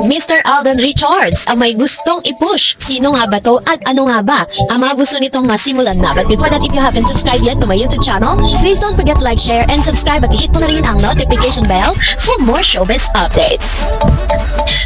Mr. Alden Richards ang may gustong i-push. Sino nga ba to at ano nga ba ang mga gusto nitong masimulan na? But before that, if you haven't subscribed yet to my YouTube channel, please don't forget to like, share, and subscribe at i-hit mo na rin ang notification bell for more showbiz updates.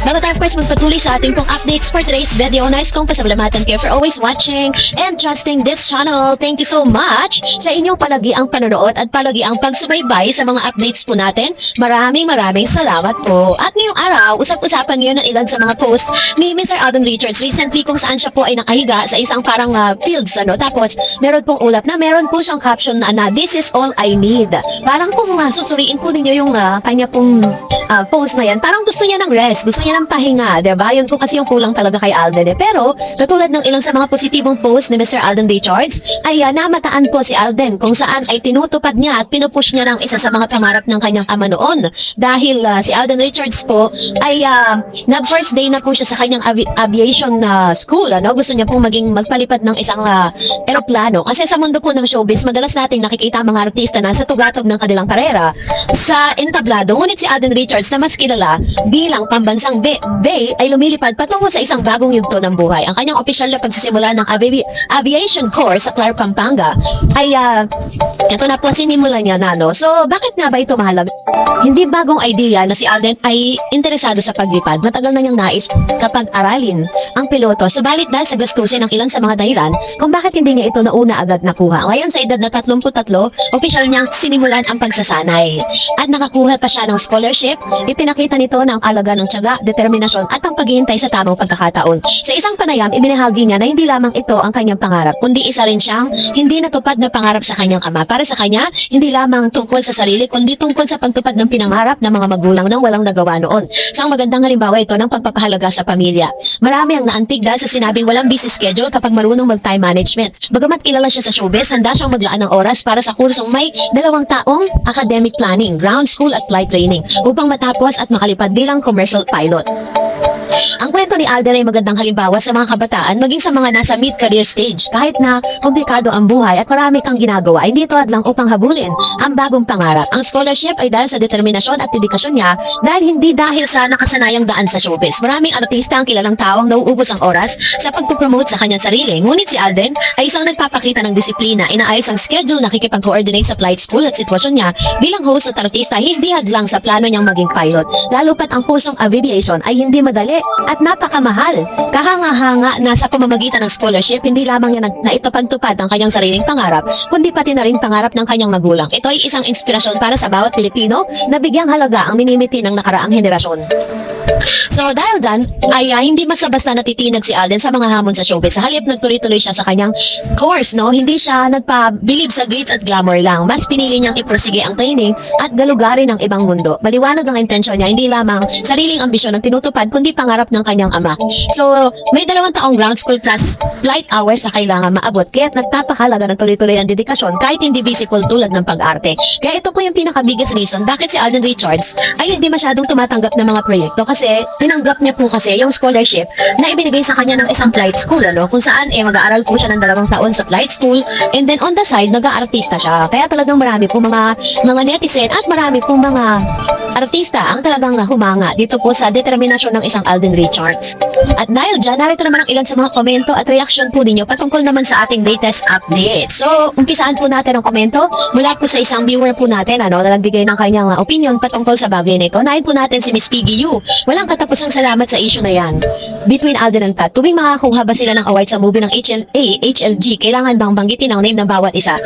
Bago tayo first magpatuloy sa ating pong updates for today's video, nais kong pasalamatan kayo for always watching and trusting this channel. Thank you so much sa inyong palagi ang panonood at palagi ang pagsubaybay sa mga updates po natin. Maraming salamat po. At ngayong araw, usap-usapan ngayon ng ilan sa mga post ni Mr. Alden Richards recently kung saan siya po ay nakahiga sa isang parang fields, tapos meron pong ulat na meron po siyang caption na this is all I need. Parang kung susuriin po ninyo yung kanya pong post na yan, parang gusto niya ng rest, gusto niya ng pahinga, diba? Yun po kasi yung kulang talaga kay Alden. Pero, katulad ng ilang sa mga positibong post ni Mr. Alden Richards, ay namataan po si Alden kung saan ay tinutupad niya at pinupush niya ng isa sa mga pangarap ng kanyang ama noon. Dahil si Alden Richards po ay nag-first day na po siya sa kanyang aviation school. Gusto niya pong magpalipad ng isang eroplano. Kasi sa mundo po ng showbiz, madalas nating nakikita ang mga artista na sa tugatog ng kanilang karera sa entablado. Ngunit si Alden Richards na mas kilala bilang pambansang Bay ay lumilipad patungo sa isang bagong yugto ng buhay. Ang kanyang opisyal na pagsisimula ng aviation course sa Clark, Pampanga ay ito na po sinimula niya na. So, bakit nga ba ito mahalaga? Hindi bagong idea na si Alden ay interesado sa paglipad. Matagal na niyang nais kapag aralin ang piloto. Subalit dahil sa gastusin ng ilan sa mga dahilan kung bakit hindi niya ito nauna agad nakuha. Ngayon sa edad na 33, opisyal niyang sinimulan ang pagsasanay. At nakakuha pa siya ng scholarship. Ipinakita nito ng alaga ng tiyaga, determinasyon at ang paghihintay sa tamang pagkakataon. Sa isang panayam, ibinahagi niya na hindi lamang ito ang kanyang pangarap, kundi isa rin siyang hindi natupad na pangarap sa kanyang ama. Para sa kanya, hindi lamang tungkol sa sarili, kundi tungkol sa pagtupad ng pinangarap ng mga magulang nang walang nagawa noon. Isang magandang halimbawa ito ng pagpapahalaga sa pamilya. Marami ang naantig dahil sa sinabing walang busy schedule kapag marunong mag-time management. Bagamat kilala siya sa showbiz, handa siyang maglaan ng oras para sa kursong may 2 taong academic planning, ground school at flight training upang matapos at makalipad bilang commercial pilot. Ang kwento ni Alden ay magandang halimbawa sa mga kabataan maging sa mga nasa mid-career stage. Kahit na komplikado ang buhay at marami kang ginagawa, hindi ito hadlang upang habulin ang bagong pangarap. Ang scholarship ay dahil sa determinasyon at dedikasyon niya dahil sa nakasanayang daan sa showbiz. Maraming artista ang kilalang taong nauubos ang oras sa pagpupromote sa kanyang sarili. Ngunit si Alden ay isang nagpapakita ng disiplina, inaayos ang schedule, nakikipag-coordinate sa flight school at sitwasyon niya bilang host at artista hindi hadlang sa plano niyang maging pilot. Lalo pat ang kursong aviation ay hindi madali at napakamahal. Kahanga-hanga na sa pamamagitan ng scholarship, hindi lamang niya naitupad-tupad ang kanyang sariling pangarap, kundi pati na rin pangarap ng kanyang magulang. Ito ay isang inspirasyon para sa bawat Pilipino na bigyang halaga ang minimiti ng nakaraang henerasyon. So dahil dyan, ay hindi basta-basta natitinag si Alden sa mga hamon sa showbiz. Sa halip nagtuloy-tuloy siya sa kanyang course, hindi siya nagpabilib sa glitz at glamour lang. Mas pinili niyang iprosige ang training at galugarin ng ibang mundo. Maliwanag ang intensyon niya, hindi lamang sariling ambisyon ang tinutupad, kundi pangarap ng kanyang ama. So may 2 taong ground school plus flight hours na kailangan maabot, kaya't nagpapakalaga ng tuloy-tuloy ang dedikasyon kahit hindi visible tulad ng pag-arte. Kaya ito po yung pinaka-biggest reason bakit si Alden Richards ay hindi masyadong tumatanggap ng mga proyekto, kasi tinanggap niya po kasi yung scholarship na ibinigay sa kanya ng isang flight school, kung saan mag-aaral po siya ng 2 taon sa flight school, and then on the side nag-aartista siya. Kaya talagang marami po mga netizen at marami po mga artista ang talagang humanga dito po sa determinasyon ng isang Alden Richards. At dahil dyan, narito naman ang ilan sa mga komento at reaction po ninyo patungkol naman sa ating latest update. So, umpisaan po natin ang komento mula po sa isang viewer po natin na nagbigay ng kanyang opinion patungkol sa bagay na ito. Unahin po natin si Miss Piggy Yu. Walang katapusang salamat sa issue na yan between Alden and Kat. Tuwing makakuha ba sila ng award sa movie ng HLG, kailangan bang banggitin ang name ng bawat isa?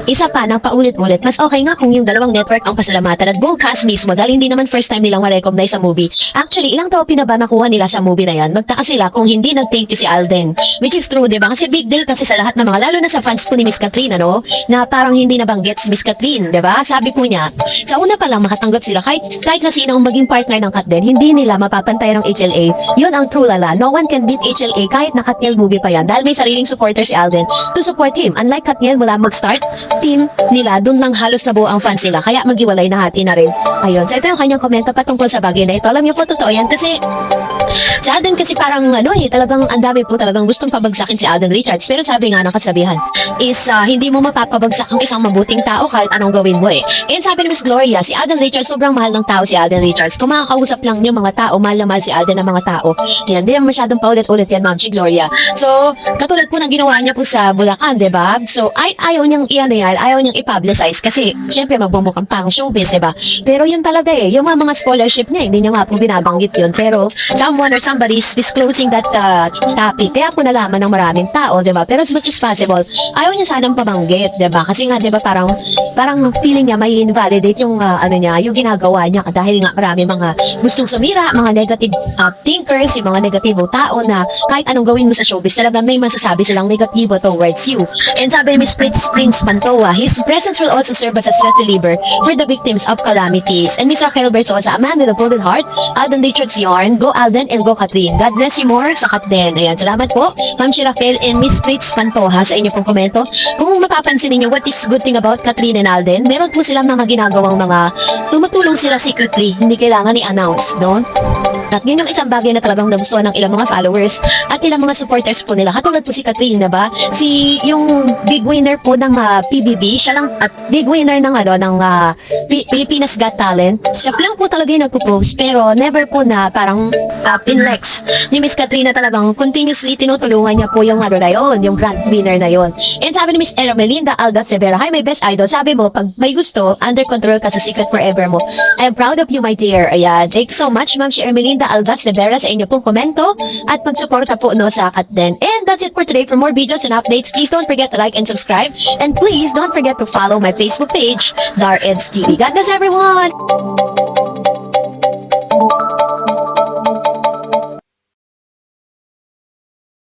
Isa pa ng paulit-ulit, mas okay nga kung yung dalawang network ang pasalamatan at buong cast mismo dahil hindi naman first time nilang ma-recognize sa movie. Actually, ilang trophy na ba nakuha nila sa movie na yan? Magtaka sila kung hindi nag-thank you si Alden. Which is true, diba? Kasi big deal kasi sa lahat ng mga, lalo na sa fans po ni Miss Catherine, na parang hindi nabanggit si Miss Catherine, diba? Sabi po niya, sa una pa lang makatanggap sila, kahit na sino ang maging partner ng Katden, hindi nila mapapantay ng HLA. Yun ang true lala. No one can beat HLA kahit na Katniel movie pa yan dahil may sariling supporter si Alden to support him. Unlike Katniel, mula mag-start, team nila, dun lang halos nabuo ang fans nila. Kaya maghiwalay na hati na rin. Ayun. So ito yung kanyang komento patungkol sa bagay na ito. Alam niyo po, totoo yan kasi Si Alden kasi parang talagang ang dami po talagang gustong pabagsakin si Alden Richards. Pero sabi nga ng kasabihan is hindi mo mapapabagsak ang isang mabuting tao kahit anong gawin mo eh. And sabi ni Miss Gloria, si Alden Richards, sobrang mahal ng tao si Alden Richards. Kung makakausap lang niyo mga tao, mahal na mahal si Alden ng mga tao. Yan, di naman masyadong paulit-ulit yan, Ma'am si Gloria. So, katulad po ng ginawa niya po sa Bulacan, di ba? So, ayaw niyang ayaw niyang i-publicize kasi syempre magbumukhang pang showbiz, di ba? Pero yun talaga eh, yung mga scholarship niya, hindi niya nga po binabanggit yun. Pero someone or somebody is disclosing that topic. Kaya po nalaman ng maraming tao, di ba? Pero as much as possible, ayaw niya sanang pabanggit, di ba? Kasi nga, di ba, parang feeling niya may invalidate yung yung ginagawa niya dahil nga marami mga gustong sumira, mga negative thinkers, yung mga negatibong tao na kahit anong gawin mo sa showbiz, talaga may masasabi silang negatibo towards you. And sabi ni Miss Prince Pantoa, his presence will also serve as a stress reliever for the victims of calamities. And Miss Raquel Berzosa, a man with a golden heart, Alden Richards Yarn, go Alden and go Catherine. God bless you more, sakat din. Ayan, salamat po, Ma'am si Raquel and Miss Prince Pantoa sa inyo pong komento. Kung mapapansin niyo what is good thing about Catherine and Alden, meron po silang mga ginagawang mga tumutulong sila secretly, hindi kailangan i-announce, no? At yun yung isang bagay na talagang nagustuhan ng ilang mga followers at ilang mga supporters po nila. Katulad po si Catherine, na ba? Yung big winner po ng PBB, siya lang, at big winner ng Pilipinas Got Talent. Siya lang po talaga yung nagpo-post, pero never po na parang pinlex ni Miss Catherine na talagang continuously tinutulungan niya po yung yung grand winner na yon. And sabi ni Miss Ermelinda Aldat Severa, hi my best idol, sabi mo, pag may gusto, under control ka sa secret forever mo. I am proud of you, my dear. Ayan, thanks so much, Ma'am si Ermelinda Aldat Severa, sa inyo pong komento at pagsuporta po sa Katden. And that's it for today. For more videos and updates, please don't forget to like and subscribe. And please don't forget to follow my Facebook page, Dar Eds TV. God bless everyone!